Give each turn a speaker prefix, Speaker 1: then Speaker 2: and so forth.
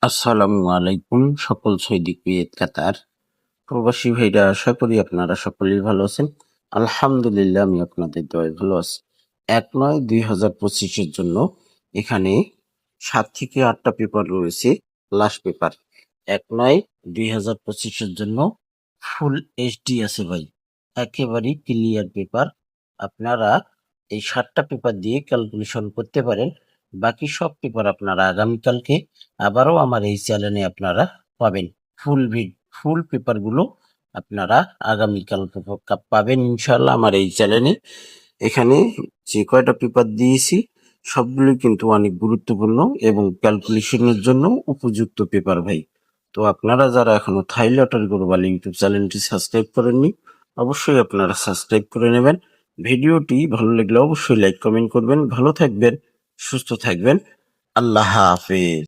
Speaker 1: আসসালামু আলাইকুম সকল সৈনিক কুয়েত কাতার প্রবাসী ভাইরা, আশা করি আপনারা সকলেই ভালো আছেন। আলহামদুলিল্লাহ, আমি আপনাদের দয়ায় ভালো আছি। 1/9/2025 জন্য এখানে 7 থেকে 8টা পেপার রয়েছে। লাস্ট পেপার 1/9/2025 জন্য ফুল এইচডি আছে ভাই, একেবারেই ক্লিয়ার পেপার। আপনারা এই 7টা পেপার দিয়ে ক্যালকুলেশন করতে পারেন। বাকি সব পেপার আপনারা আগামীকালকে আবারও আমার এই চ্যানেলে আপনারা পাবেন। ফুল পেপারগুলো আপনারা আগামীকাল পাবেন ইনশাল্লাহ আমার এই চ্যানেলে। এখানে যে কয়টা পেপার দিয়েছি সবগুলো কিন্তু অনেক গুরুত্বপূর্ণ এবং ক্যালকুলেশনের জন্য উপযুক্ত পেপার ভাই। তো আপনারা যারা এখনো থাই লটারি গ্লোবাল ইউটিউব চ্যানেলটি সাবস্ক্রাইব করেননি, অবশ্যই আপনারা সাবস্ক্রাইব করে নেবেন। ভিডিওটি ভালো লাগলে অবশ্যই লাইক কমেন্ট করবেন। ভালো থাকবেন, সুস্থ থাকবেন। আল্লাহ হাফেজ।